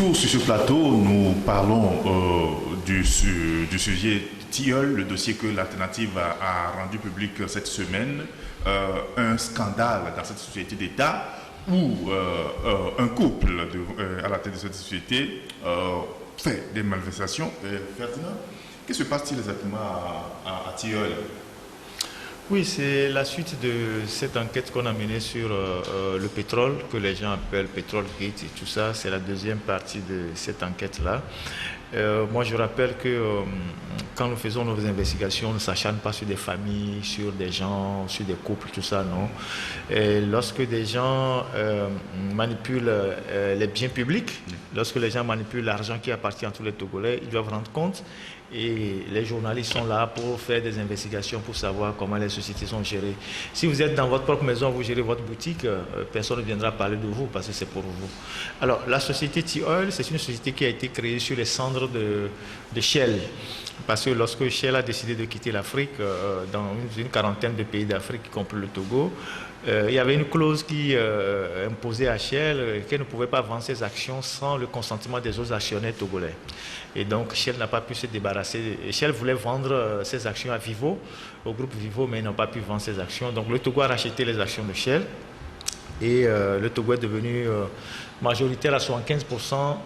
retour sur ce plateau, nous parlons du sujet Tilleul, le dossier que l'Alternative a rendu public cette semaine. Un scandale dans cette société d'État où un couple à la tête de cette société fait des malversations. Ferdinand, que se passe-t-il exactement à Tilleul? Oui, c'est la suite de cette enquête qu'on a menée sur le pétrole, que les gens appellent pétrole gate et tout ça. C'est la deuxième partie de cette enquête-là. Moi, je rappelle que quand nous faisons nos investigations, on ne s'acharne pas sur des familles, sur des gens, sur des couples, tout ça, non. Et lorsque des gens manipulent les biens publics, lorsque les gens manipulent l'argent qui appartient à tous les Togolais, ils doivent rendre compte. Et les journalistes sont là pour faire des investigations, pour savoir comment les sociétés sont gérées. Si vous êtes dans votre propre maison, vous gérez votre boutique, personne ne viendra parler de vous parce que c'est pour vous. Alors, la société Tilleul, c'est une société qui a été créée sur les cendres de Shell. Parce que lorsque Shell a décidé de quitter l'Afrique, dans une quarantaine de pays d'Afrique, y compris le Togo, il y avait une clause qui imposait à Shell qu'elle ne pouvait pas vendre ses actions sans le consentement des autres actionnaires togolais. Et donc Shell n'a pas pu se débarrasser. Shell voulait vendre ses actions à Vivo, au groupe Vivo, mais ils n'ont pas pu vendre ses actions. Donc le Togo a racheté les actions de Shell. Et le Togo est devenu majoritaire à 75%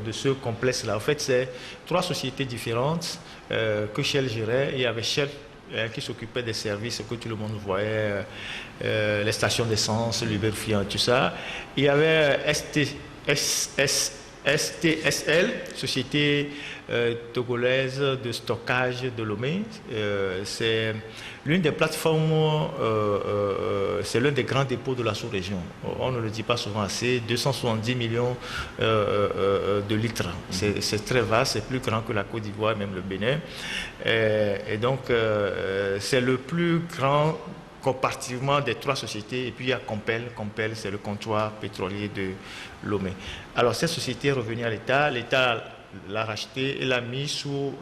de ce complexe-là. En fait, c'est trois sociétés différentes que Shell gérait. Et il y avait Shell qui s'occupait des services que tout le monde voyait, les stations d'essence, lubrifiant, tout ça. Il y avait STSL, société togolaise de stockage de Lomé. C'est l'une des plateformes, c'est l'un des grands dépôts de la sous-région. On ne le dit pas souvent assez, 270 millions de litres. C'est très vaste, c'est plus grand que la Côte d'Ivoire, même le Bénin. Et donc, c'est le plus grand compartiment des trois sociétés. Et puis il y a Compel. Compel, c'est le comptoir pétrolier de Lomé. Alors, cette société est revenue à l'État. L'État l'a racheté et l'a mis sous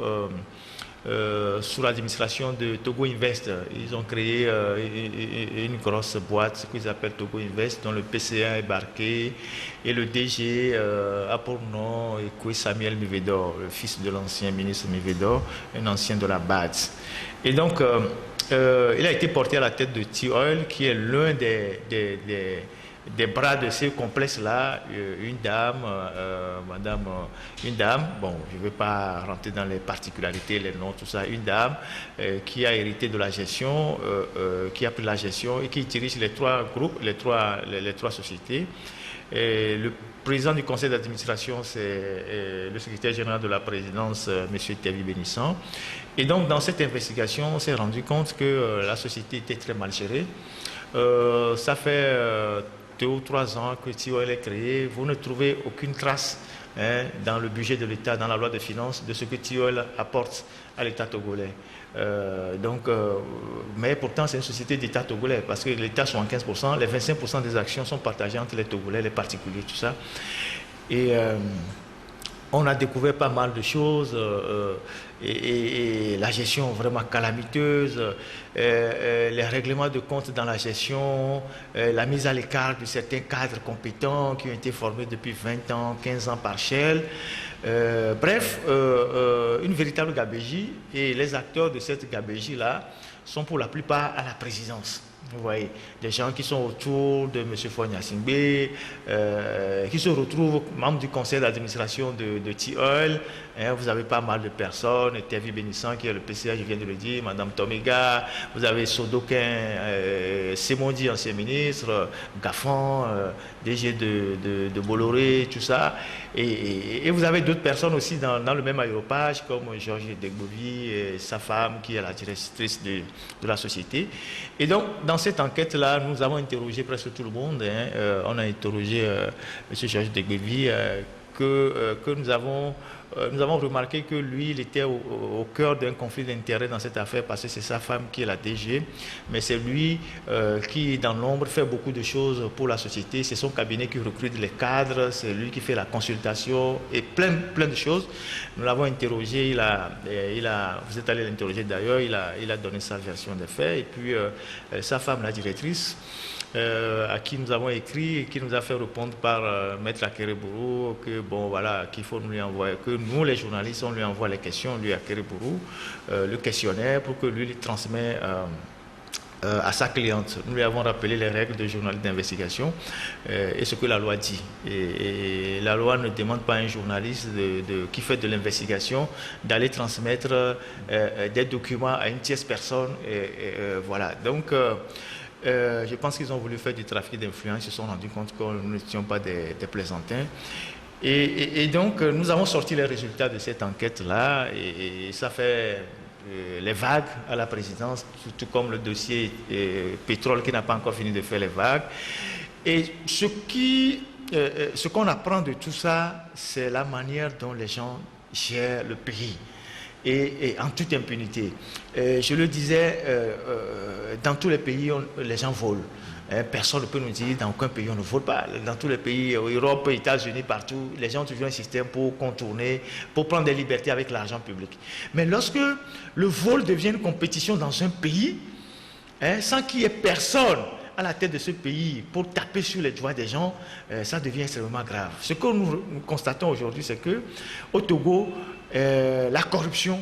l'administration de Togo Invest. Ils ont créé une grosse boîte qu'ils appellent Togo Invest, dont le PCA est embarqué et le DG a pour nom Ekwe Samuel Mivedor, le fils de l'ancien ministre Mivedor, un ancien de la BAD. Et donc, il a été porté à la tête de Tilleul, qui est l'un des bras de ce complexe-là, une dame, bon, je ne vais pas rentrer dans les particularités, les noms, tout ça, une dame qui a hérité de la gestion, qui a pris la gestion et qui dirige les trois groupes, les trois sociétés. Et le président du conseil d'administration, c'est le secrétaire général de la présidence, M. Tevi Bénissan. Et donc, dans cette investigation, on s'est rendu compte que la société était très mal gérée. Ça fait 2 ou 3 ans que Tilleul est créé, vous ne trouvez aucune trace dans le budget de l'État, dans la loi de finances, de ce que Tilleul apporte à l'État togolais. Mais pourtant, c'est une société d'État togolais, parce que l'État sont en 15%, les 25% des actions sont partagées entre les Togolais, les particuliers, tout ça. Et on a découvert pas mal de choses, et la gestion vraiment calamiteuse, les règlements de compte dans la gestion, la mise à l'écart de certains cadres compétents qui ont été formés depuis 20 ans, 15 ans par Shell. Bref, une véritable gabegie, et les acteurs de cette gabegie-là sont pour la plupart à la présidence. Vous voyez, des gens qui sont autour de M. Fogna Singbe, qui se retrouvent membres du conseil d'administration de Tilleul. Vous avez pas mal de personnes, Tevi Bénissan qui est le PCA, je viens de le dire, Mme Toméga, vous avez Sodokin, Semondi, ancien ministre, Gaffan, DG de Bolloré, tout ça. Et vous avez d'autres personnes aussi dans le même aéropage, comme Georges Degbovi et sa femme, qui est la directrice de la société. Et donc, dans cette enquête-là, nous avons interrogé presque tout le monde. On a interrogé M. Georges Degbovi, que nous avons remarqué que lui, il était au cœur d'un conflit d'intérêts dans cette affaire, parce que c'est sa femme qui est la DG, mais c'est lui qui, dans l'ombre, fait beaucoup de choses pour la société. C'est son cabinet qui recrute les cadres, c'est lui qui fait la consultation et plein de choses. Nous l'avons interrogé, vous êtes allé l'interroger d'ailleurs, il a donné sa version des faits, et puis sa femme, la directrice, à qui nous avons écrit et qui nous a fait répondre par Maître Akereburu que bon voilà qu'il faut nous lui envoyer, que nous les journalistes on lui envoie les questions, lui Akereburu, le questionnaire pour que lui transmet à sa cliente. Nous lui avons rappelé les règles de journaliste d'investigation et ce que la loi dit. Et la loi ne demande pas à un journaliste qui fait de l'investigation d'aller transmettre des documents à une tierce personne. Voilà. Donc, je pense qu'ils ont voulu faire du trafic d'influence. Ils se sont rendus compte que nous n'étions pas des plaisantins. Et donc, nous avons sorti les résultats de cette enquête-là et ça fait les vagues à la présidence, tout comme le dossier pétrole qui n'a pas encore fini de faire les vagues. Et ce qu'on apprend de tout ça, c'est la manière dont les gens gèrent le pays et en toute impunité. Je le disais, dans tous les pays, les gens volent. Personne ne peut nous dire dans aucun pays on ne vole pas. Dans tous les pays, Europe, États-Unis, partout, les gens ont toujours un système pour contourner, pour prendre des libertés avec l'argent public. Mais lorsque le vol devient une compétition dans un pays, sans qu'il y ait personne à la tête de ce pays pour taper sur les doigts des gens, ça devient extrêmement grave. Ce que nous constatons aujourd'hui, c'est que au Togo, la corruption,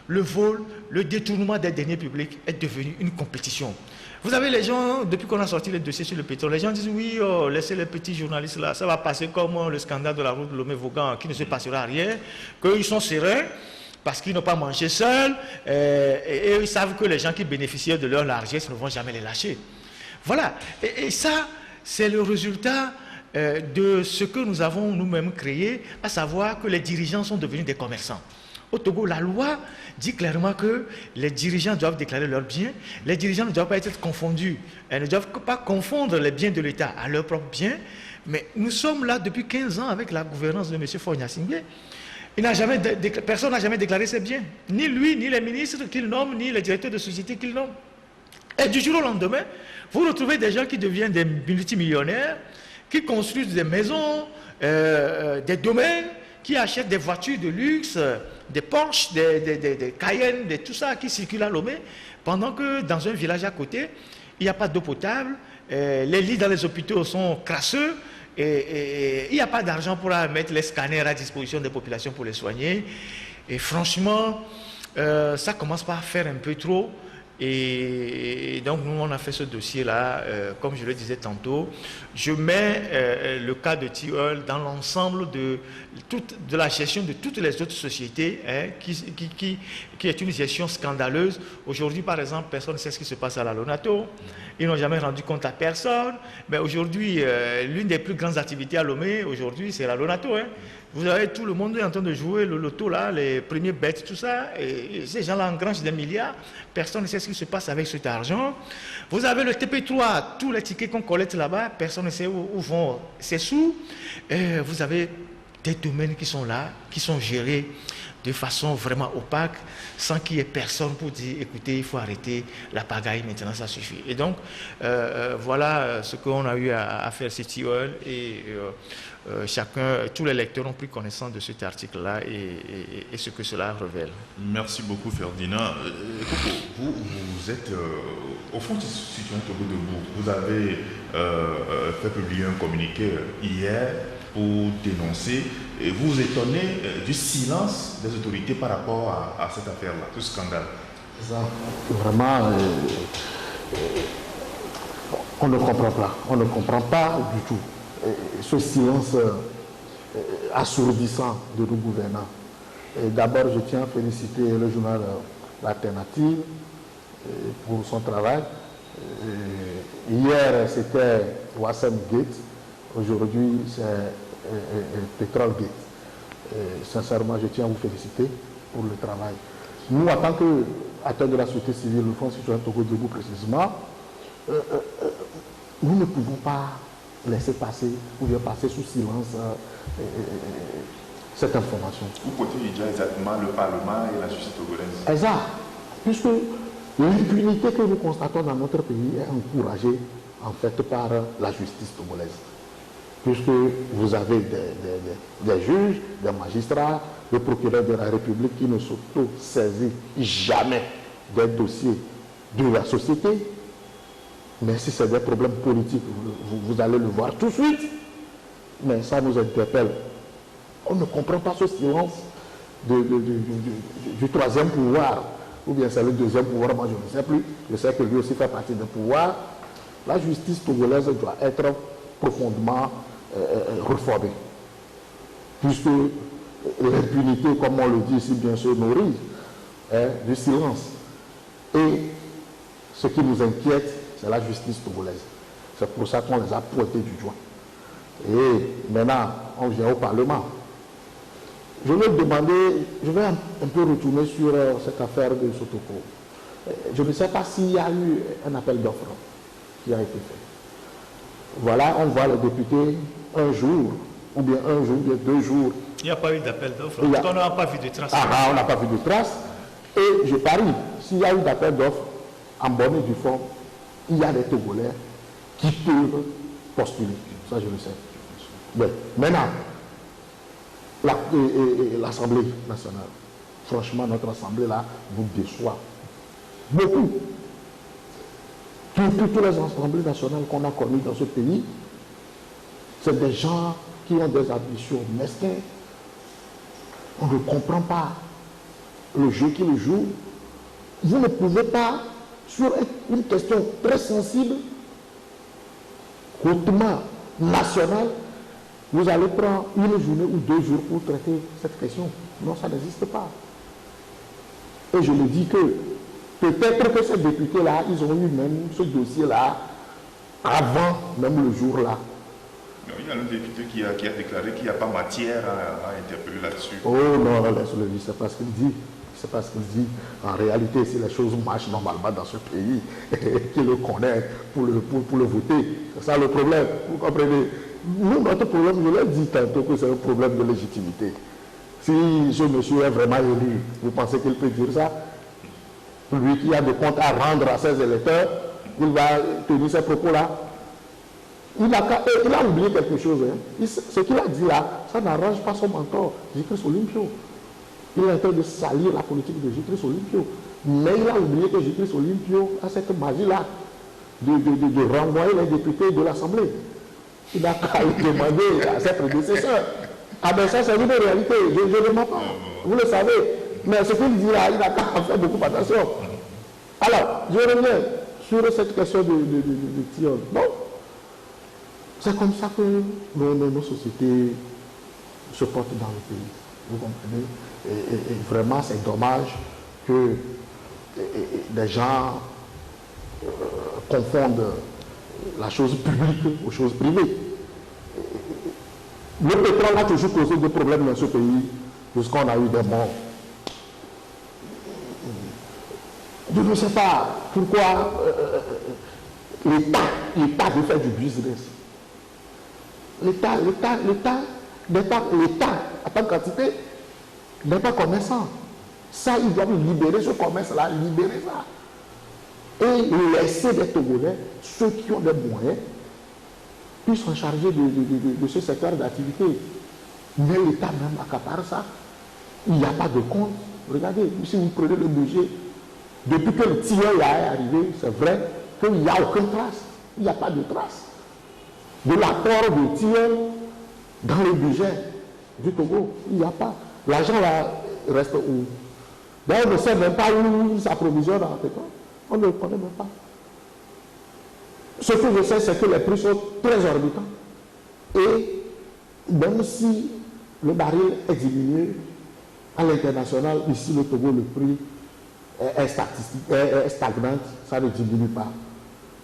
le vol, le détournement des deniers publics est devenu une compétition. Vous avez les gens, depuis qu'on a sorti les dossiers sur le pétrole, les gens disent oui, laissez les petits journalistes là, ça va passer comme le scandale de la route de Lomé-Vaugan, qui ne se passera rien, qu'ils sont sereins parce qu'ils n'ont pas mangé seuls, et ils savent que les gens qui bénéficient de leur largesse ne vont jamais les lâcher. Voilà, et ça, c'est le résultat de ce que nous avons nous-mêmes créé, à savoir que les dirigeants sont devenus des commerçants. Au Togo, la loi dit clairement que les dirigeants doivent déclarer leurs biens. Les dirigeants ne doivent pas être confondus. Ils ne doivent pas confondre les biens de l'État à leurs propres biens. Mais nous sommes là depuis 15 ans avec la gouvernance de M. Faure-Gnassingbé. Personne n'a jamais déclaré ses biens. Ni lui, ni les ministres qu'il nomme, ni les directeurs de société qu'il nomme. Et du jour au lendemain, vous retrouvez des gens qui deviennent des multimillionnaires, qui construisent des maisons, des domaines, qui achètent des voitures de luxe, des Porsche, des Cayenne, tout ça qui circule à Lomé, pendant que dans un village à côté, il n'y a pas d'eau potable, les lits dans les hôpitaux sont crasseux, et il n'y a pas d'argent pour mettre les scanners à disposition des populations pour les soigner. Et franchement, ça commence par faire un peu trop. Et donc nous on a fait ce dossier là, comme je le disais tantôt, je mets le cas de Tilleul dans l'ensemble de la gestion de toutes les autres sociétés qui est une gestion scandaleuse. Aujourd'hui par exemple, personne ne sait ce qui se passe à la Lonato, ils n'ont jamais rendu compte à personne, mais aujourd'hui l'une des plus grandes activités à Lomé aujourd'hui c'est la Lonato. Vous avez tout le monde est en train de jouer le loto là, les premiers bêtes, tout ça, et ces gens-là engrangent des milliards, personne ne sait ce qui se passe avec cet argent. Vous avez le TP3, tous les tickets qu'on collecte là-bas, personne ne sait où vont ces sous. Vous avez des domaines qui sont là, qui sont gérés de façon vraiment opaque, sans qu'il y ait personne pour dire, écoutez, il faut arrêter la pagaille, maintenant ça suffit. Et donc, voilà ce qu'on a eu à faire sur Tilleul, et tous les lecteurs ont pris connaissance de cet article-là et ce que cela révèle. Merci beaucoup Ferdinand. Vous êtes au fond citoyen Togo debout. Vous avez fait publier un communiqué hier pour dénoncer, et vous vous étonnez du silence des autorités par rapport à cette affaire-là, ce scandale. Ça, vraiment, on ne comprend pas. On ne comprend pas du tout ce silence assourdissant de nos gouvernants. D'abord, je tiens à féliciter le journal L'Alternative pour son travail. Hier, c'était Wassem Gate. Aujourd'hui, c'est Petrol Gate. Sincèrement, je tiens à vous féliciter pour le travail. Nous, en tant qu'acteurs de la société civile, le Front citoyen Togo debout précisément, nous ne pouvons pas laisser passer ou bien passer sous silence cette information. Vous portez exactement le Parlement et la justice togolaise. Exact. Puisque l'impunité que nous constatons dans notre pays est encouragée en fait par la justice togolaise. Puisque vous avez des juges, des magistrats, des procureurs de la République qui ne s'auto-saisissent jamais des dossiers de la société, Mais si c'est des problèmes politiques, vous allez le voir tout de suite. Mais ça nous interpelle. On ne comprend pas ce silence du troisième pouvoir. Ou bien c'est le deuxième pouvoir, moi je ne sais plus. Je sais que lui aussi fait partie d'un pouvoir. La justice togolaise doit être profondément réformée. Puisque l'impunité, comme on le dit ici, bien sûr, nourrit du silence. Et ce qui nous inquiète, c'est la justice togolaise. C'est pour ça qu'on les a pointés du doigt. Et maintenant, on vient au Parlement. Je vais un peu retourner sur cette affaire de Sotoko. Je ne sais pas s'il y a eu un appel d'offres qui a été fait. Voilà, on voit les députés un jour, ou bien 2 jours. Il n'y a pas eu d'appel d'offres. On n'a pas vu de traces. On n'a pas vu de traces. Et je parie, s'il y a eu d'appel d'offres, en bonne et due forme, il y a des Togolais qui peuvent postuler. Ça, je le sais. Mais maintenant, l'Assemblée nationale, franchement, notre Assemblée là nous déçoit beaucoup. Toutes les assemblées nationales qu'on a connues dans ce pays, c'est des gens qui ont des ambitions mesquines. On ne comprend pas le jeu qu'ils jouent. Vous ne pouvez pas, sur une question très sensible, hautement nationale, vous allez prendre une journée ou 2 jours pour traiter cette question. Non, ça n'existe pas. Et je me dis que peut-être que ces députés-là, ils ont eu même ce dossier-là avant même le jour-là. Il y a un député qui a déclaré qu'il n'y a pas matière à interpeller là-dessus. Oh non, laisse-le dire, c'est pas ce qu'il dit. C'est pas ce qu'il dit. En réalité, si les choses marchent normalement dans ce pays, qu'il le connaît pour le voter, c'est ça le problème. Vous comprenez? Nous, notre problème, je l'ai dit tantôt que c'est un problème de légitimité. Si ce monsieur est vraiment élu, vous pensez qu'il peut dire ça? Lui qui a des comptes à rendre à ses électeurs, il va tenir ces propos-là. Il a oublié quelque chose. Hein. Ce qu'il a dit là, ça n'arrange pas son mentor, J-Chris Olympio. Il est en train de salir la politique de J-Chris Olympio. Mais il a oublié que J-Chris Olympio a cette magie-là de renvoyer les députés de l'Assemblée. Il n'a qu'à demander à ses prédécesseurs. Ah ben ça, c'est une réalité. Je ne mens pas. Vous le savez. Mais ce qu'il dit là, il n'a qu'à faire beaucoup attention. Alors, je reviens sur cette question de Tion. Bon. C'est comme ça que nos sociétés se portent dans le pays. Vous comprenez? Et vraiment, c'est dommage que des gens confondent la chose publique aux choses privées. Le pétrole a toujours causé des problèmes dans ce pays, puisqu'on a eu des morts. Je ne sais pas pourquoi l'État veut faire du business. L'État, en tant qu'entité, n'est pas commerçant. Ça, ils doivent libérer ce commerce-là, libérer ça. Et laisser les Togolais, ceux qui ont des moyens, puissent s'en charger de ce secteur d'activité. Mais l'État même accapare ça. Il n'y a pas de compte. Regardez, si vous prenez le budget, depuis que le TIE est arrivé, c'est vrai qu'il n'y a aucune trace. Il n'y a pas de trace de l'apport de TIE dans le budget du Togo. Il n'y a pas. L'argent là reste où? D'ailleurs, on ne sait même pas où il s'approvisionne en pétrole. On ne le connaît même pas. Ce que je sais, c'est que les prix sont très exorbitants. Et même si le baril est diminué à l'international, ici le Togo, le prix est stagnant, ça ne diminue pas.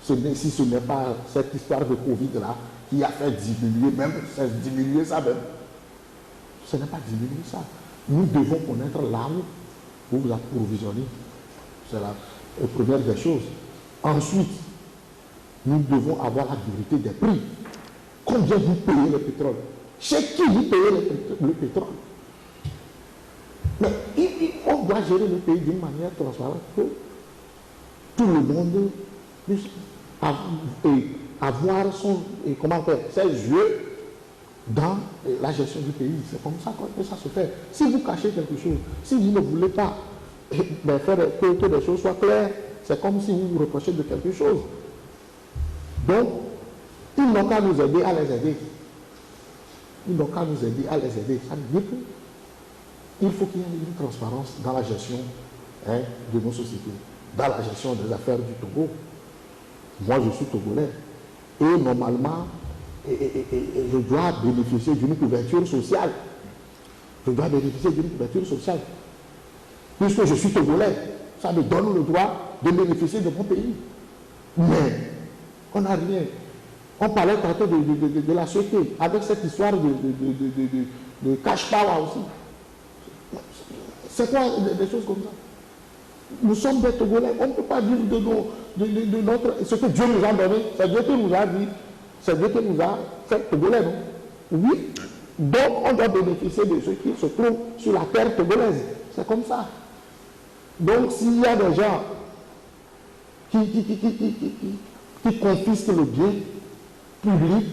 Si ce n'est pas cette histoire de Covid-là qui a fait diminuer, même diminuer ça même. Ce n'est pas diminuer ça. Nous devons connaître là où vous vous approvisionnez. C'est la première des choses. Ensuite, nous devons avoir la vérité des prix. Combien vous payez le pétrole? Chez qui vous payez le pétrole? Mais on doit gérer le pays d'une manière transparente que tout le monde puisse avoir ses yeux dans la gestion du pays. C'est comme ça que ça se fait. Si vous cachez quelque chose, si vous ne voulez pas faire que les choses soient claires, c'est comme si vous vous reprochez de quelque chose. Donc, ils n'ont qu'à nous aider à les aider. Ils n'ont qu'à nous aider à les aider. Ça veut dire qu'il faut qu'il y ait une transparence dans la gestion de nos sociétés, dans la gestion des affaires du Togo. Moi, je suis togolais. Et normalement, je dois bénéficier d'une couverture sociale. Je dois bénéficier d'une couverture sociale. Puisque je suis togolais, ça me donne le droit de bénéficier de mon pays. Mais on n'a rien. On parlait tantôt de la sûreté, avec cette histoire de cash power aussi. C'est quoi des choses comme ça? Nous sommes des Togolais, on ne peut pas vivre de notre... Ce que Dieu nous a donné, c'est Dieu qui nous a dit, c'est Dieu qui nous a fait Togolais, non? Oui. Donc on doit bénéficier de ce qui se trouve sur la terre togolaise. C'est comme ça. Donc s'il y a des gens qui confisquent le bien public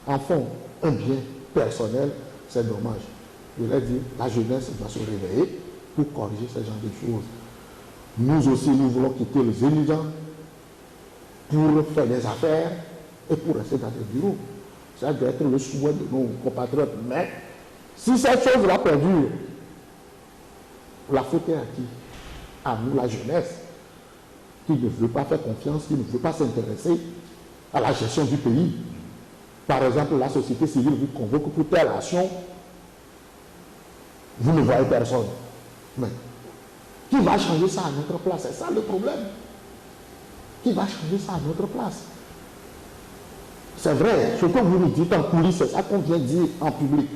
en font un bien personnel, c'est dommage. Je l'ai dit, la jeunesse doit se réveiller pour corriger ce genre de choses. Nous aussi, nous voulons quitter les émigrants pour faire des affaires et pour rester dans des bureaux. Ça doit être le souhait de nos compatriotes. Mais si cette chose-là perdure, la faute est à qui? À nous, la jeunesse, qui ne veut pas faire confiance, qui ne veut pas s'intéresser à la gestion du pays. Par exemple, la société civile vous convoque pour telle action, vous ne voyez personne. Mais qui va changer ça à notre place? C'est ça le problème. Qui va changer ça à notre place? C'est vrai, ce que vous nous dites en coulisses, c'est ça qu'on vient dire en public.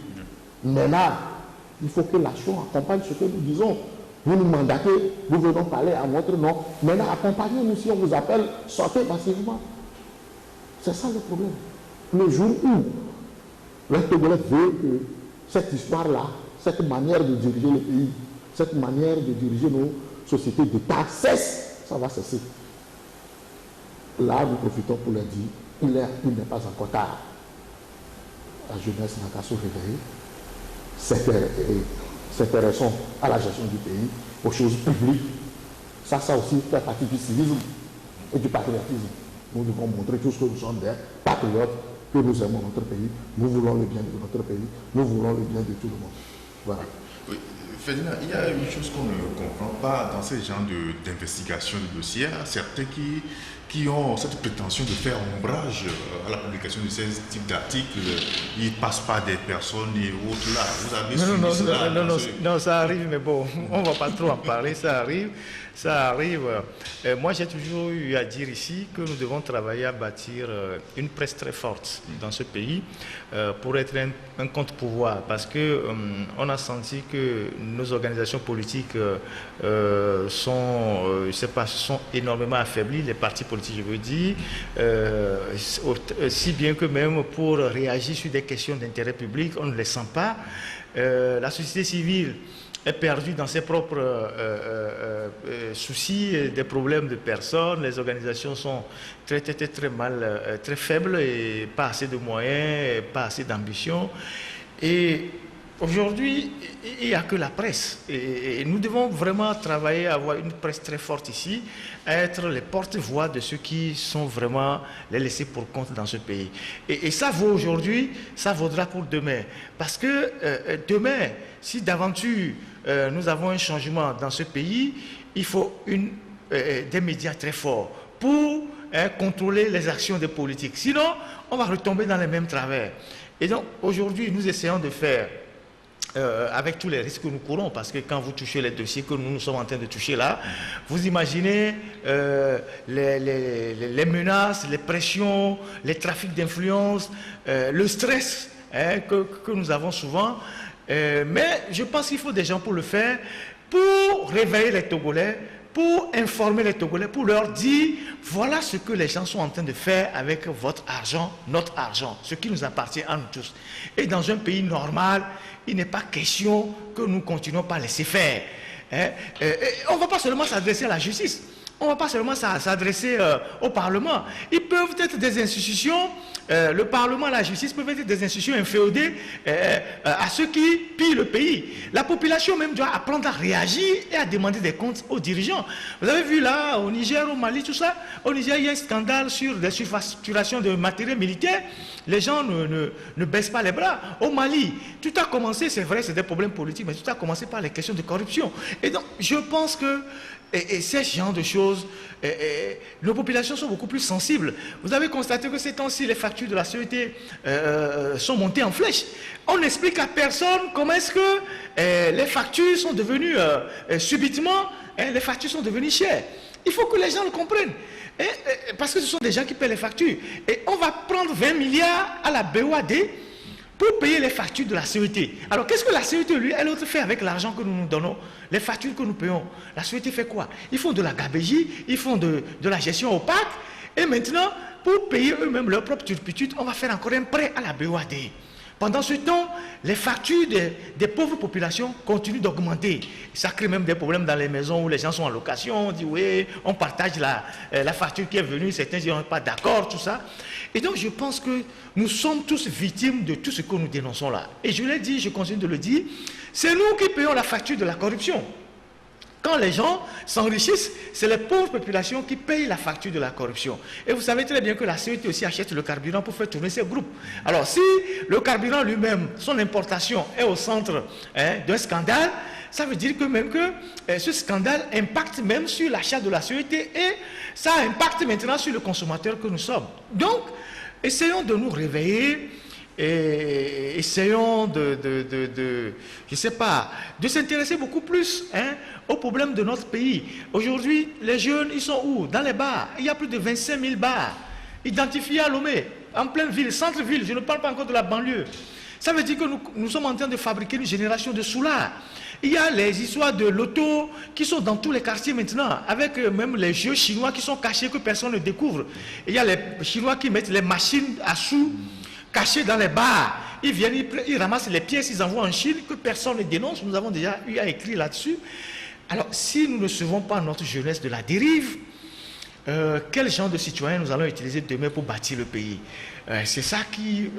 Maintenant, il faut que l'action accompagne ce que nous disons. Vous nous mandatez, nous venons parler à votre nom. Maintenant, accompagnez-nous si on vous appelle, sortez massivement. C'est ça le problème. Le jour où les Togolais veulent que cette histoire-là, cette manière de diriger le pays, cette manière de diriger nos sociétés d'État cesse, ça va cesser. Là, nous profitons pour leur dire, il n'est pas encore tard. La jeunesse n'a qu'à se réveiller, s'intéressons à la gestion du pays, aux choses publiques. Ça aussi fait partie du civisme et du patriotisme. Nous devons montrer tous que nous sommes des patriotes, que nous aimons notre pays, nous voulons le bien de notre pays, nous voulons le bien de tout le monde. Voilà. Oui. Ferdinand, il y a une chose qu'on ne comprend pas dans ces genres d'investigation de dossiers. Certains qui ont cette prétention de faire ombrage à la publication de ces types d'articles, ils ne passent pas des personnes et autres là. Vous avez non, ça arrive, mais bon, on ne va pas trop en parler, ça arrive. Moi, j'ai toujours eu à dire ici que nous devons travailler à bâtir une presse très forte dans ce pays pour être un contre-pouvoir, parce que on a senti que nos organisations politiques sont énormément affaiblies, les partis politiques, je veux dire, si bien que même pour réagir sur des questions d'intérêt public, on ne les sent pas. La société civile est perdue dans ses propres soucis, des problèmes de personnes. Les organisations sont très faibles et pas assez de moyens, pas assez d'ambition. Et aujourd'hui, il n'y a que la presse. Et nous devons vraiment travailler à avoir une presse très forte ici, à être les porte-voix de ceux qui sont vraiment les laissés pour compte dans ce pays. Et ça vaut aujourd'hui, ça vaudra pour demain. Parce que demain, si d'aventure nous avons un changement dans ce pays, il faut des médias très forts pour contrôler les actions des politiques. Sinon, on va retomber dans les mêmes travers. Et donc, aujourd'hui, nous essayons de faire, avec tous les risques que nous courons, parce que quand vous touchez les dossiers que nous sommes en train de toucher là, vous imaginez les menaces, les pressions, les trafics d'influence, le stress que nous avons souvent. Mais je pense qu'il faut des gens pour le faire, pour réveiller les Togolais, pour informer les Togolais, pour leur dire voilà ce que les gens sont en train de faire avec votre argent, notre argent, ce qui nous appartient à nous tous. Et dans un pays normal, il n'est pas question que nous continuons pas à laisser faire. On ne va pas seulement s'adresser à la justice. on ne va pas seulement s'adresser au Parlement. Ils peuvent être des institutions, le Parlement, la justice peuvent être des institutions inféodées à ceux qui pillent le pays. La population même doit apprendre à réagir et à demander des comptes aux dirigeants. Vous avez vu là, au Niger, au Mali, tout ça, au Niger, il y a un scandale sur des surfacturations de matériel militaire. Les gens ne baissent pas les bras. Au Mali, tout a commencé, c'est vrai, c'est des problèmes politiques, mais tout a commencé par les questions de corruption. Et donc, je pense que ces genres de choses, nos populations sont beaucoup plus sensibles. Vous avez constaté que ces temps-ci, les factures de la CET sont montées en flèche. On n'explique à personne comment est-ce que les factures sont devenues, subitement, les factures sont devenues chères. Il faut que les gens le comprennent. Parce que ce sont des gens qui paient les factures. Et on va prendre 20 milliards à la BOAD pour payer les factures de la CET. Alors, qu'est-ce que la CET, lui, elle autre fait avec l'argent que nous nous donnons, les factures que nous payons? La CET fait quoi? Ils font de la gabégie, ils font de la gestion opaque, et maintenant, pour payer eux-mêmes leur propre turpitude, on va faire encore un prêt à la BOAD. Pendant ce temps, les factures des pauvres populations continuent d'augmenter. Ça crée même des problèmes dans les maisons où les gens sont en location. On dit oui, on partage la facture qui est venue, certains ne sont pas d'accord, tout ça. Et donc je pense que nous sommes tous victimes de tout ce que nous dénonçons là. Et je l'ai dit, je continue de le dire, c'est nous qui payons la facture de la corruption. Quand les gens s'enrichissent, c'est les pauvres populations qui payent la facture de la corruption. Et vous savez très bien que la CET aussi achète le carburant pour faire tourner ses groupes. Alors si le carburant lui-même, son importation est au centre d'un scandale, ça veut dire que même que ce scandale impacte même sur l'achat de la CET et ça impacte maintenant sur le consommateur que nous sommes. Donc, essayons de nous réveiller. Et essayons je sais pas, de s'intéresser beaucoup plus aux problèmes de notre pays. Aujourd'hui, les jeunes, ils sont où? Dans les bars. Il y a plus de 25 000 bars identifiés à Lomé, en pleine ville, centre-ville. Je ne parle pas encore de la banlieue. Ça veut dire que nous sommes en train de fabriquer une génération de soulards. Il y a les histoires de l'auto qui sont dans tous les quartiers maintenant, avec même les jeux chinois qui sont cachés que personne ne découvre. Il y a les Chinois qui mettent les machines à sous cachés dans les bars. Ils viennent, ils ramassent les pièces, ils envoient en Chine, que personne ne dénonce. Nous avons déjà eu à écrire là-dessus. Alors, si nous ne sauvons pas notre jeunesse de la dérive, quel genre de citoyens nous allons utiliser demain pour bâtir le pays? C'est ça qui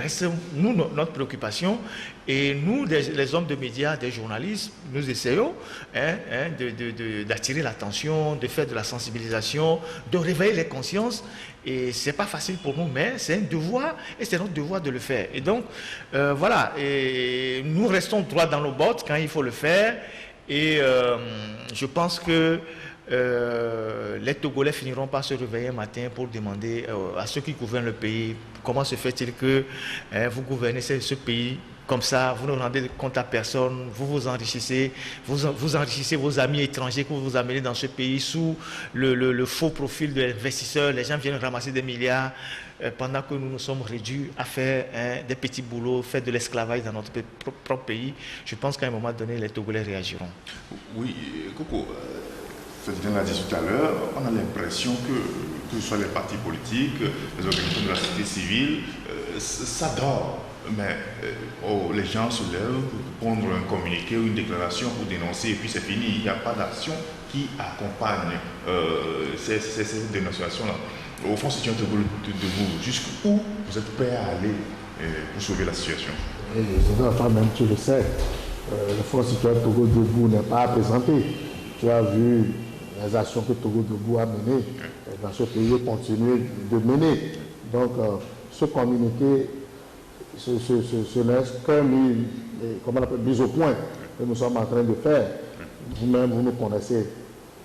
reste, nous, notre préoccupation. Et nous, les hommes de médias, des journalistes, nous essayons d'attirer l'attention, de faire de la sensibilisation, de réveiller les consciences. Et ce n'est pas facile pour nous, mais c'est un devoir et c'est notre devoir de le faire. Et donc, voilà, et nous restons droits dans nos bottes quand il faut le faire. Et je pense que les Togolais finiront par se réveiller un matin pour demander à ceux qui gouvernent le pays comment se fait-il que vous gouvernez ce pays comme ça, vous ne rendez compte à personne, vous vous enrichissez, vous enrichissez vos amis étrangers que vous amenez dans ce pays sous le faux profil de l'investisseur. Les gens viennent ramasser des milliards pendant que nous nous sommes réduits à faire des petits boulots, faire de l'esclavage dans notre propre pays. Je pense qu'à un moment donné, les Togolais réagiront. Oui, Coco, Ferdinand l'a dit tout à l'heure, on a l'impression que ce soit les partis politiques, les organisations de la société civile, ça dort. Mais les gens se lèvent pour prendre un communiqué ou une déclaration pour dénoncer et puis c'est fini. Il n'y a pas d'action qui accompagne ces dénonciations-là. Au fond, c'est un truc de vous. Jusqu'où vous êtes prêt à aller pour sauver la situation? Même tu le sais, le Front citoyen Togo Debout n'est pas à présenter. Tu as vu les actions que Togo Debout a menées dans ce pays et continuer de mener. Donc, ce communiqué, ce n'est qu'un mise au point que nous sommes en train de faire. Vous-même, vous nous connaissez.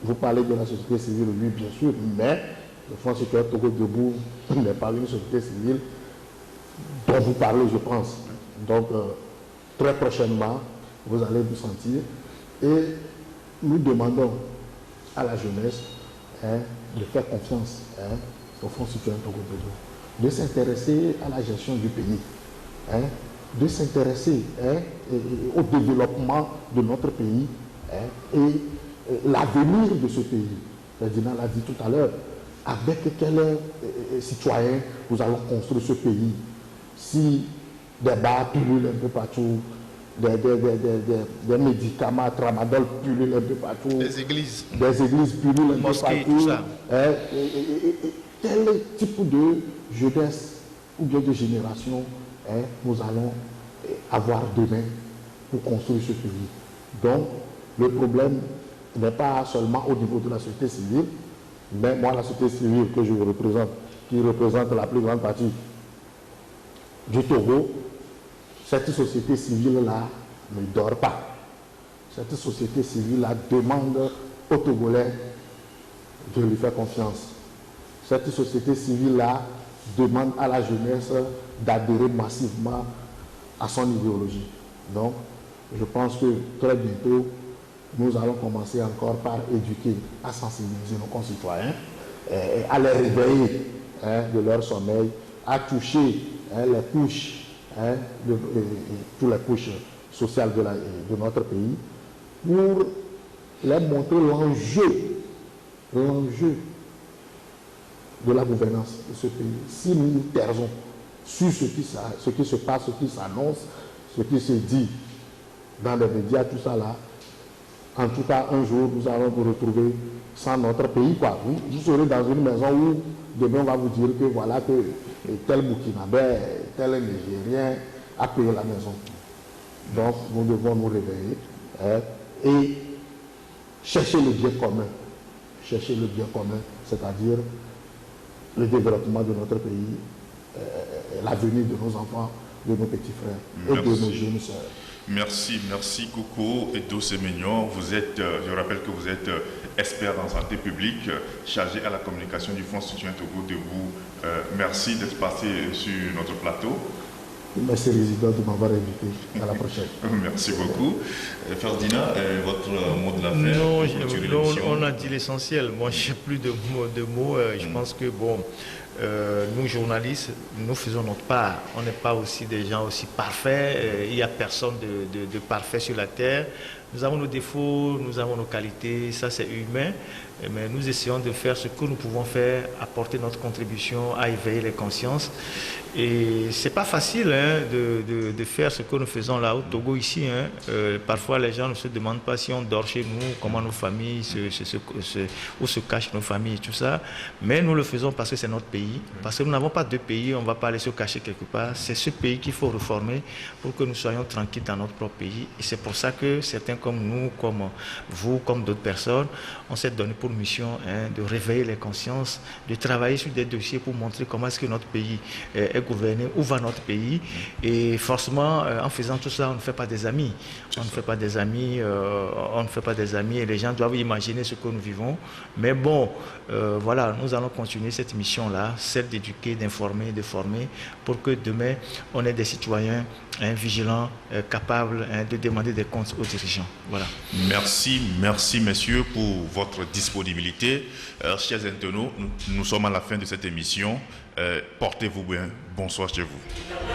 Vous parlez de la société civile, oui, bien sûr, mais le Front citoyen Togo Debout n'est pas une société civile dont vous parlez, je pense. Donc, très prochainement, vous allez vous sentir. Et nous demandons à la jeunesse de faire confiance au Front citoyen Togo Debout, de s'intéresser à la gestion du pays, de s'intéresser au développement de notre pays et l'avenir de ce pays. Ferdinand l'a dit tout à l'heure, avec quels citoyens nous allons construire ce pays. Si des bars pullulent un peu partout, des médicaments, tramadol pullulent un peu partout. Des églises. Des églises pullulent un peu Mosquées, partout. tout ça. Quel type de jeunesse ou bien de génération nous allons avoir demain pour construire ce pays? Donc, le problème n'est pas seulement au niveau de la société civile, mais moi, la société civile que je représente, qui représente la plus grande partie du Togo, cette société civile-là ne dort pas. Cette société civile-là demande aux Togolais de lui faire confiance. Cette société civile-là demande à la jeunesse d'adhérer massivement à son idéologie. Donc, je pense que très bientôt, nous allons commencer encore par éduquer, à sensibiliser nos concitoyens, à les réveiller de leur sommeil, à toucher les couches, toutes les couches sociales de notre pays, pour leur montrer l'enjeu de la gouvernance de ce pays. Si nous nous taisons sur ce qui se passe, ce qui s'annonce, ce qui se dit dans les médias, tout ça là, en tout cas, un jour, nous allons vous retrouver sans notre pays, quoi. Vous serez dans une maison où demain on va vous dire que voilà que tel Burkinabé, tel Nigérien a payé la maison. Donc, nous devons nous réveiller et chercher le bien commun. Chercher le bien commun, c'est-à-dire le développement de notre pays, l'avenir de nos enfants, de nos petits frères et de nos jeunes sœurs. Merci Coco et Dosemignon. Vous êtes, je rappelle que vous êtes expert en santé publique, chargé à la communication du Fonds Citoyen Togo Debout. Merci d'être passé sur notre plateau. Merci Résident de m'avoir invité. À la prochaine. Merci beaucoup. Ferdinand, votre mot de la fin? Non, on a dit l'essentiel. Moi, je n'ai plus de mots. Je pense que, bon, nous, journalistes, nous faisons notre part. On n'est pas aussi des gens aussi parfaits. Il n'y a personne de parfait sur la terre. Nous avons nos défauts, nous avons nos qualités. Ça, c'est humain. Mais nous essayons de faire ce que nous pouvons faire, apporter notre contribution à éveiller les consciences. Et c'est pas facile de faire ce que nous faisons là au Togo ici. Parfois les gens ne se demandent pas si on dort chez nous, comment nos familles, où se cachent nos familles, tout ça. Mais nous le faisons parce que c'est notre pays. Parce que nous n'avons pas deux pays, on ne va pas aller se cacher quelque part. C'est ce pays qu'il faut reformer pour que nous soyons tranquilles dans notre propre pays. Et c'est pour ça que certains comme nous, comme vous, comme d'autres personnes, on s'est donné pour mission de réveiller les consciences, de travailler sur des dossiers pour montrer comment est-ce que notre pays est gouverné, où va notre pays. Et forcément, en faisant tout ça, on ne fait pas des amis. On ne fait pas des amis, et les gens doivent imaginer ce que nous vivons. Mais bon, voilà, nous allons continuer cette mission-là, celle d'éduquer, d'informer, de former, pour que demain, on ait des citoyens vigilants, capables de demander des comptes aux dirigeants. Voilà. Merci messieurs pour votre disponibilité. Chers internautes, nous sommes à la fin de cette émission. Portez-vous bien. Bonsoir chez vous.